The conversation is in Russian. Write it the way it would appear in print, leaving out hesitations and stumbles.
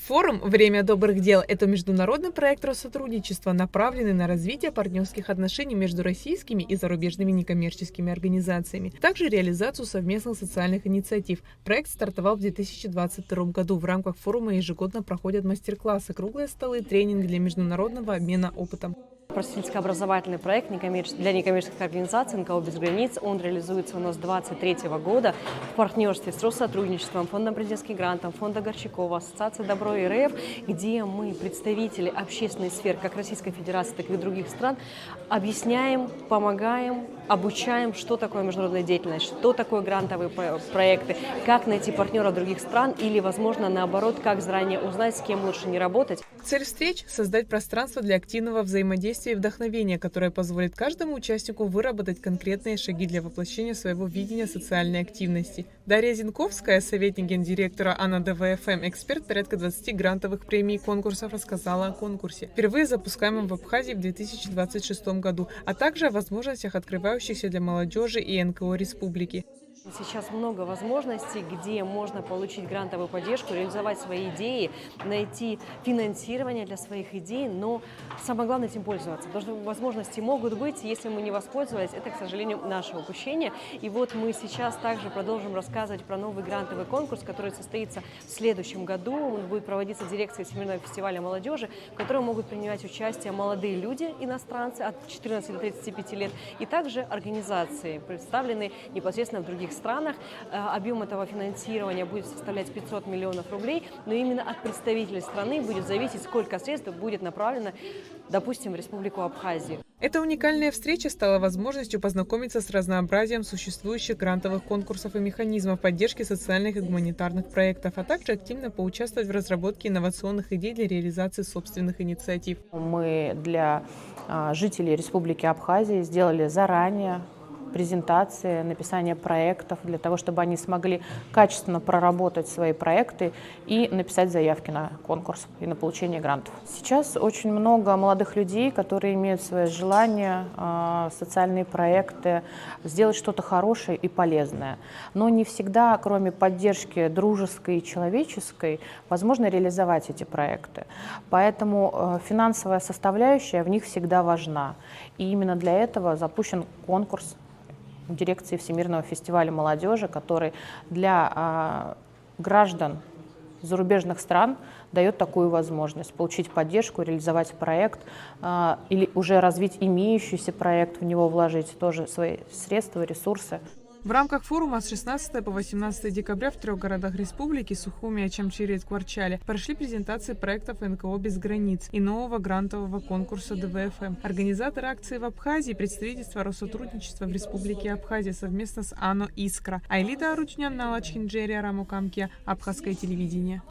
Форум «Время добрых дел» – это международный проект Россотрудничества, направленный на развитие партнерских отношений между российскими и зарубежными некоммерческими организациями, также реализацию совместных социальных инициатив. Проект стартовал в 2022 году. В рамках форума ежегодно проходят мастер-классы, круглые столы, тренинги для международного обмена опытом. Просветительско-образовательный проект для некоммерческих организаций НКО «Без границ». Он реализуется у нас с 2023 года в партнерстве с Россотрудничеством, Фондом президентских грантов, Фондом Горчакова, Ассоциацией Добро и РФ, где мы, представители общественной сферы как Российской Федерации, так и других стран, объясняем, помогаем, обучаем, что такое международная деятельность, что такое грантовые проекты, как найти партнера других стран или, возможно, наоборот, как заранее узнать, с кем лучше не работать. Цель встреч – создать пространство для активного взаимодействия и вдохновения, которое позволит каждому участнику выработать конкретные шаги для воплощения своего видения социальной активности. Дарья Зинковская, советник гендиректора АНА ДВФМ, эксперт порядка 20 грантовых премий и конкурсов, рассказала о конкурсе, впервые запускаемом в Абхазии в 2026 году, а также о возможностях, открывающихся для молодежи и НКО республики. Сейчас много возможностей, где можно получить грантовую поддержку, реализовать свои идеи, найти финансирование для своих идей, но самое главное этим пользоваться. Потому что возможности могут быть, если мы не воспользовались, это, к сожалению, наше упущение. И вот мы сейчас также продолжим рассказывать про новый грантовый конкурс, который состоится в следующем году. Он будет проводиться дирекцией Всемирного фестиваля молодежи, в котором могут принимать участие молодые люди, иностранцы от 14 до 35 лет, и также организации, представленные непосредственно в других странах. Объем этого финансирования будет составлять 500 миллионов рублей, но именно от представителей страны будет зависеть, сколько средств будет направлено, допустим, в Республику Абхазию. Эта уникальная встреча стала возможностью познакомиться с разнообразием существующих грантовых конкурсов и механизмов поддержки социальных и гуманитарных проектов, а также активно поучаствовать в разработке инновационных идей для реализации собственных инициатив. Мы для жителей Республики Абхазия сделали заранее презентации, написание проектов для того, чтобы они смогли качественно проработать свои проекты и написать заявки на конкурс и на получение грантов. Сейчас очень много молодых людей, которые имеют свое желание, социальные проекты, сделать что-то хорошее и полезное. Но не всегда, кроме поддержки дружеской и человеческой, возможно реализовать эти проекты. Поэтому финансовая составляющая в них всегда важна. И именно для этого запущен конкурс дирекции Всемирного фестиваля молодежи, который для граждан зарубежных стран дает такую возможность получить поддержку, реализовать проект или уже развить имеющийся проект, в него вложить тоже свои средства, ресурсы. В рамках форума с 16 по 18 декабря в 3 городах республики – Сухуми, Ачамчире и Ткварчале – прошли презентации проектов НКО «Без границ» и нового грантового конкурса ДВФМ. Организаторы акции в Абхазии – представительство Россотрудничества в Республике Абхазия совместно с АНО «Искра». Айлида Аручнян, Налачхинджерия, Рамукамки, Абхазское телевидение.